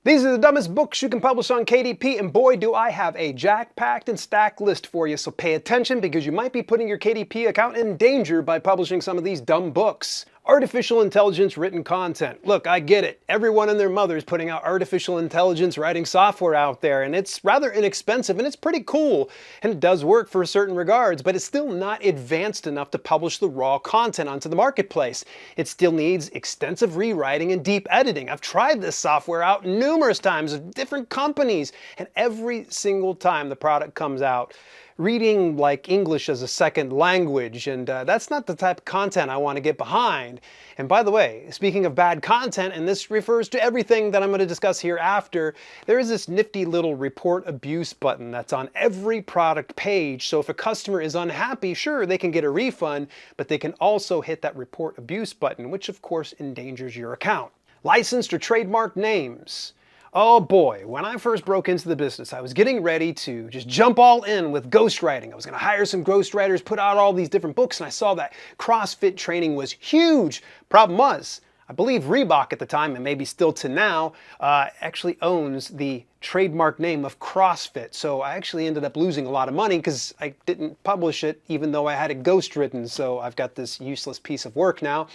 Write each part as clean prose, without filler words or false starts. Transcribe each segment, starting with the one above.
These are the dumbest books you can publish on KDP, and boy do I have a jack-packed and stacked list for you, so pay attention because you might be putting your KDP account in danger by publishing some of these dumb books. Artificial intelligence written content. Look, I get it. Everyone and their mother is putting out artificial intelligence writing software out there, and it's rather inexpensive and it's pretty cool, and it does work for certain regards, but it's still not advanced enough to publish the raw content onto the marketplace. It still needs extensive rewriting and deep editing. I've tried this software out numerous times with different companies, and every single time the product comes out, reading like English as a second language, and that's not the type of content I want to get behind. And by the way, speaking of bad content, and this refers to everything that I'm going to discuss here after, there is this nifty little report abuse button that's on every product page. So if a customer is unhappy, sure, they can get a refund, but they can also hit that report abuse button, which of course endangers your account. Licensed or trademarked names. Oh boy, when I first broke into the business, I was getting ready to just jump all in with ghostwriting. I was going to hire some ghostwriters, put out all these different books, and I saw that CrossFit training was huge. Problem was, I believe Reebok at the time, and maybe still to now, actually owns the trademark name of CrossFit. So I actually ended up losing a lot of money because I didn't publish it even though I had it ghostwritten. So I've got this useless piece of work now.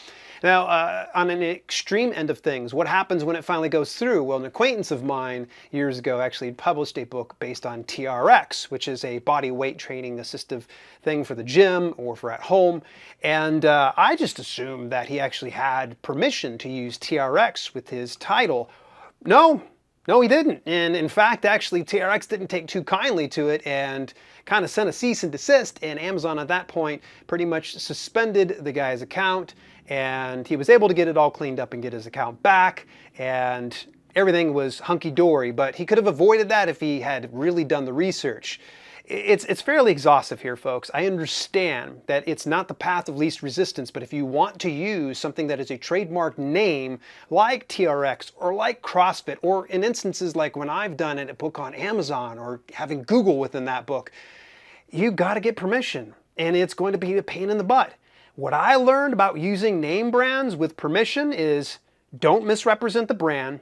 Now, on an extreme end of things, what happens when it finally goes through? Well, an acquaintance of mine years ago actually published a book based on TRX, which is a body weight training assistive thing for the gym or for at home. And I just assumed that he actually had permission to use TRX with his title. No, he didn't. And in fact, actually, TRX didn't take too kindly to it and kind of sent a cease and desist. And Amazon at that point pretty much suspended the guy's account. And he was able to get it all cleaned up and get his account back. And everything was hunky-dory. But he could have avoided that if he had really done the research. It's fairly exhaustive here, folks. I understand that it's not the path of least resistance, but if you want to use something that is a trademark name like TRX or like CrossFit, or in instances like when I've done it, a book on Amazon or having Google within that book, you got to get permission, and it's going to be a pain in the butt. What I learned about using name brands with permission is don't misrepresent the brand.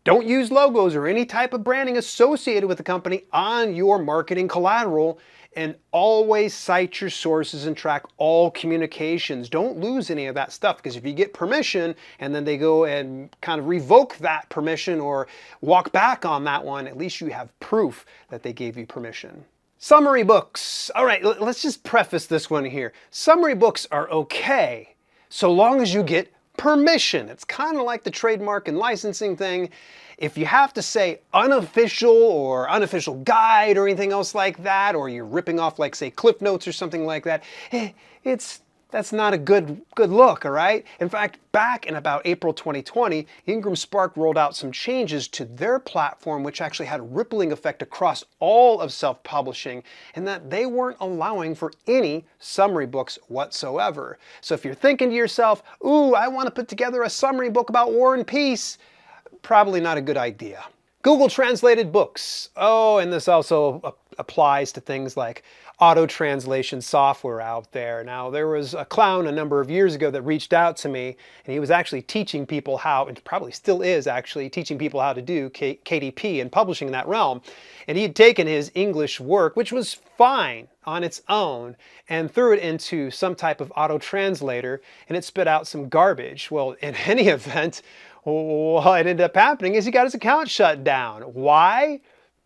Don't use logos or any type of branding associated with the company on your marketing collateral, and always cite your sources and track all communications. Don't lose any of that stuff, because if you get permission and then they go and kind of revoke that permission or walk back on that one, at least you have proof that they gave you permission. Summary books. All right, let's just preface this one here. Summary books are okay so long as you get permission. It's kind of like the trademark and licensing thing. If you have to say unofficial or unofficial guide or anything else like that, or you're ripping off like say Cliff Notes or something like that, that's not a good look, all right? In fact, back in about April 2020, Ingram Spark rolled out some changes to their platform which actually had a rippling effect across all of self-publishing, and that they weren't allowing for any summary books whatsoever. So if you're thinking to yourself, ooh, I want to put together a summary book about War and Peace, probably not a good idea. Google translated books. Oh, and this also applies to things like auto-translation software out there. Now, there was a clown a number of years ago that reached out to me, and he was actually teaching people how, and probably still is actually, teaching people how to do KDP and publishing in that realm. And he had taken his English work, which was fine on its own, and threw it into some type of auto-translator, and it spit out some garbage. Well, in any event, what ended up happening is he got his account shut down. Why?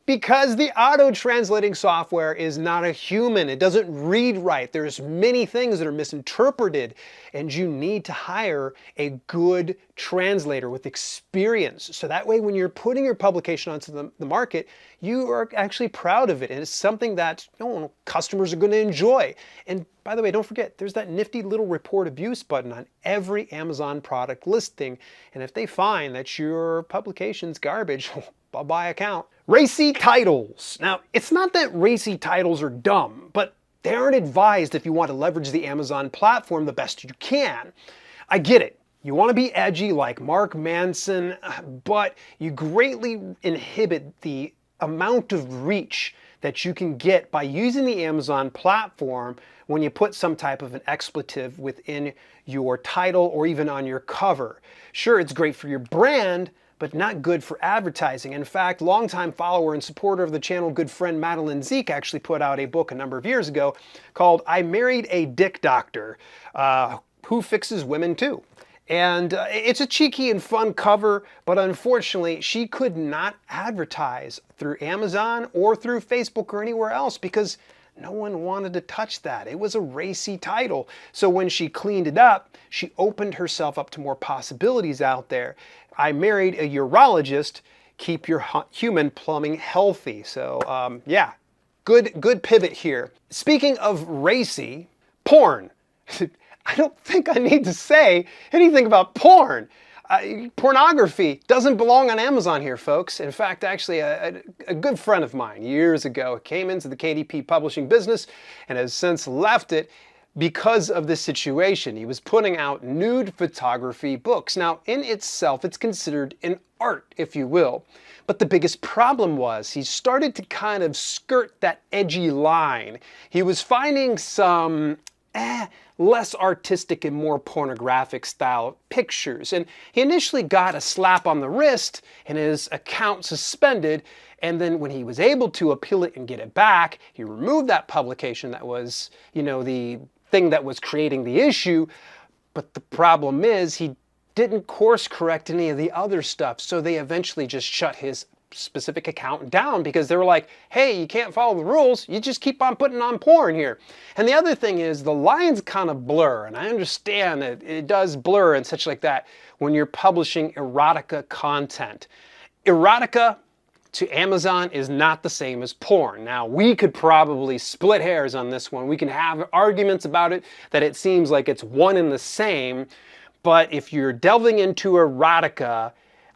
Because the auto-translating software is not a human. It doesn't read right. There's many things that are misinterpreted, and you need to hire a good translator with experience. So that way when you're putting your publication onto the market, you are actually proud of it, and it's something that customers are going to enjoy. And by the way, don't forget, there's that nifty little report abuse button on every Amazon product listing, and if they find that your publication's garbage, bye-bye account. Racy titles. Now, it's not that racy titles are dumb, but they aren't advised if you want to leverage the Amazon platform the best you can. I get it. You want to be edgy like Mark Manson, but you greatly inhibit the amount of reach that you can get by using the Amazon platform when you put some type of an expletive within your title or even on your cover. Sure, it's great for your brand, but not good for advertising. In fact, longtime follower and supporter of the channel, good friend Madeline Zeke, actually put out a book a number of years ago called I Married a Dick Doctor, Who Fixes Women Too. And it's a cheeky and fun cover, but unfortunately, she could not advertise through Amazon or through Facebook or anywhere else because no one wanted to touch that. It was a racy title. So when she cleaned it up, she opened herself up to more possibilities out there. I married a urologist. Keep your human plumbing healthy. So yeah, good pivot here. Speaking of racy, porn. I don't think I need to say anything about porn. Pornography doesn't belong on Amazon here, folks. In fact, actually, a good friend of mine years ago came into the KDP publishing business and has since left it because of this situation. He was putting out nude photography books. Now, in itself, it's considered an art, if you will. But the biggest problem was he started to kind of skirt that edgy line. He was finding some less artistic and more pornographic style pictures. And he initially got a slap on the wrist and his account suspended. And then when he was able to appeal it and get it back, he removed that publication that was, the thing that was creating the issue. But the problem is he didn't course correct any of the other stuff. So they eventually just shut his specific account down because they were like, hey, you can't follow the rules. You just keep on putting on porn here. And the other thing is the lines kind of blur. And I understand that it does blur and such like that when you're publishing erotica content. Erotica to Amazon is not the same as porn. Now, we could probably split hairs on this one. We can have arguments about it that it seems like it's one and the same. But if you're delving into erotica,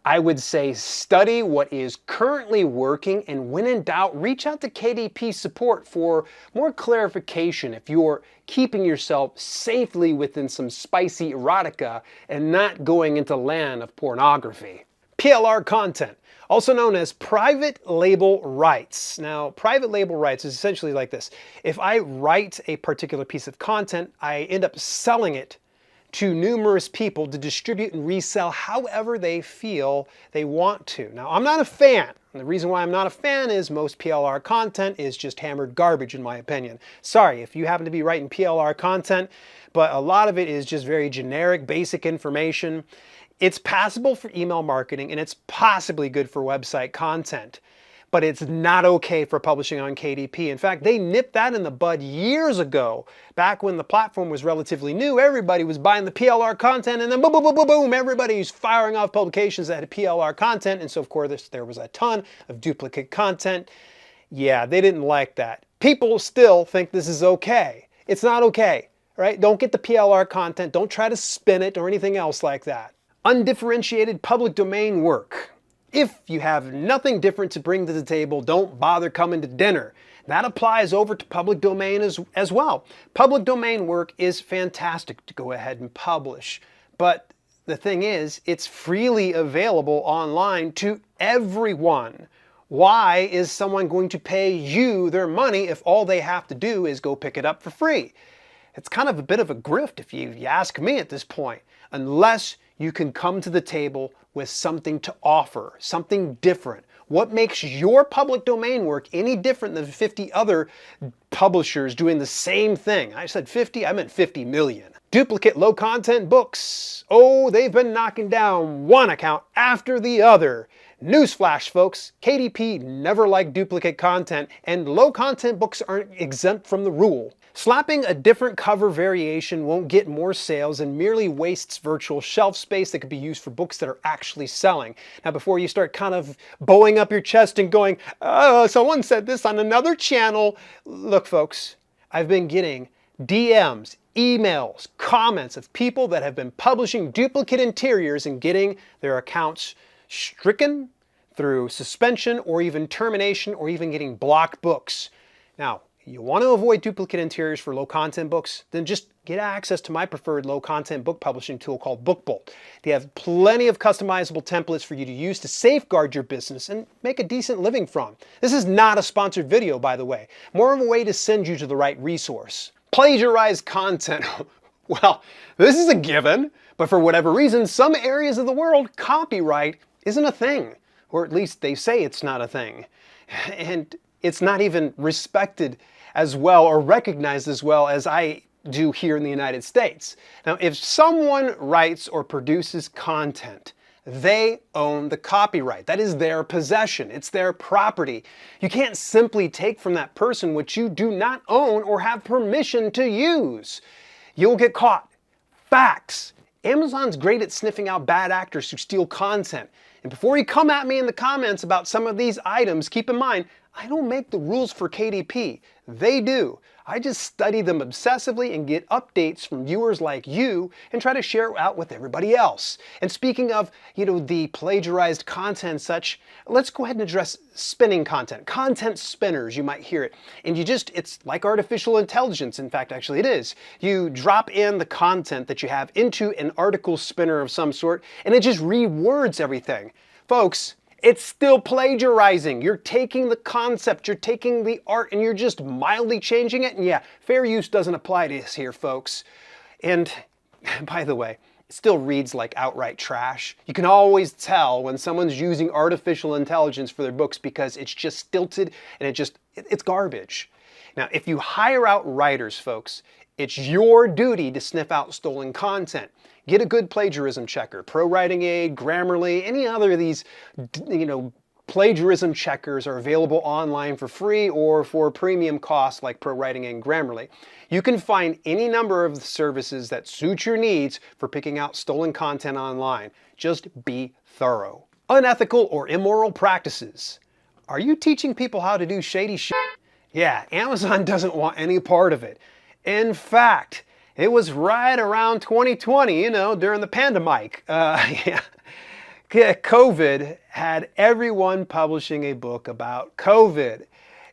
I would say study what is currently working, and when in doubt, reach out to KDP support for more clarification if you're keeping yourself safely within some spicy erotica and not going into land of pornography. PLR content, also known as private label rights. Now, private label rights is essentially like this. If I write a particular piece of content, I end up selling it to numerous people to distribute and resell however they feel they want to. Now, I'm not a fan. And the reason why I'm not a fan is most PLR content is just hammered garbage in my opinion. Sorry if you happen to be writing PLR content, but a lot of it is just very generic, basic information. It's passable for email marketing and it's possibly good for website content, but it's not okay for publishing on KDP. In fact, they nipped that in the bud years ago. Back when the platform was relatively new, everybody was buying the PLR content and then boom, boom, boom, boom, boom, everybody's firing off publications that had PLR content. And so of course there was a ton of duplicate content. Yeah, they didn't like that. People still think this is okay. It's not okay, right? Don't get the PLR content. Don't try to spin it or anything else like that. Undifferentiated public domain work. If you have nothing different to bring to the table, don't bother coming to dinner. That applies over to public domain as well. Public domain work is fantastic to go ahead and publish. But the thing is, it's freely available online to everyone. Why is someone going to pay you their money if all they have to do is go pick it up for free? It's kind of a bit of a grift if you ask me at this point, unless you can come to the table with something to offer, something different. What makes your public domain work any different than 50 other publishers doing the same thing? I said 50, I meant 50 million. Duplicate low content books. Oh, they've been knocking down one account after the other. Newsflash, folks, KDP never liked duplicate content, and low content books aren't exempt from the rule. Slapping a different cover variation won't get more sales and merely wastes virtual shelf space that could be used for books that are actually selling. Now, before you start kind of bowing up your chest and going, oh, someone said this on another channel. Look, folks, I've been getting DMs, emails, comments of people that have been publishing duplicate interiors and getting their accounts stricken through suspension or even termination or even getting blocked books. Now, you want to avoid duplicate interiors for low content books? Then just get access to my preferred low content book publishing tool called BookBolt. They have plenty of customizable templates for you to use to safeguard your business and make a decent living from. This is not a sponsored video, by the way. More of a way to send you to the right resource. Plagiarized content. Well, this is a given, but for whatever reason, some areas of the world, copyright isn't a thing, or at least they say it's not a thing. And it's not even respected as well or recognized as well as I do here in the United States. Now, if someone writes or produces content, they own the copyright. That is their possession. It's their property. You can't simply take from that person what you do not own or have permission to use. You'll get caught. Facts. Amazon's great at sniffing out bad actors who steal content. And before you come at me in the comments about some of these items, keep in mind, I don't make the rules for KDP. They do. I just study them obsessively and get updates from viewers like you and try to share it out with everybody else. And speaking of, the plagiarized content and such, let's go ahead and address spinning content. Content spinners, you might hear it. And it's like artificial intelligence. In fact, actually it is. You drop in the content that you have into an article spinner of some sort, and it just rewords everything. Folks, it's still plagiarizing. You're taking the concept, you're taking the art, and you're just mildly changing it. And yeah, fair use doesn't apply to us here, folks. And by the way, it still reads like outright trash. You can always tell when someone's using artificial intelligence for their books because it's just stilted and it's garbage. Now, if you hire out writers, folks, it's your duty to sniff out stolen content. Get a good plagiarism checker, Pro Writing Aid, Grammarly, any other of these, plagiarism checkers are available online for free or for premium costs like Pro Writing Aid and Grammarly. You can find any number of the services that suit your needs for picking out stolen content online. Just be thorough. Unethical or immoral practices. Are you teaching people how to do shady shit? Yeah, Amazon doesn't want any part of it. In fact, it was right around 2020, during the pandemic. COVID had everyone publishing a book about COVID.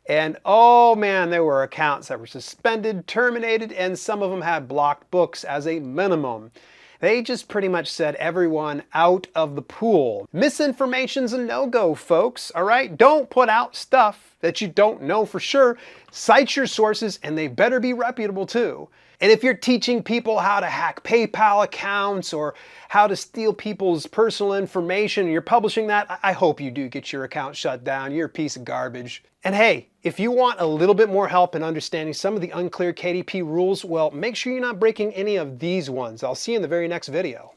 And oh man, there were accounts that were suspended, terminated, and some of them had blocked books as a minimum. They just pretty much said everyone out of the pool. Misinformation's a no-go, folks, all right? Don't put out stuff that you don't know for sure. Cite your sources, and they better be reputable too. And if you're teaching people how to hack PayPal accounts or how to steal people's personal information and you're publishing that, I hope you do get your account shut down. You're a piece of garbage. And hey, if you want a little bit more help in understanding some of the unclear KDP rules, well, make sure you're not breaking any of these ones. I'll see you in the very next video.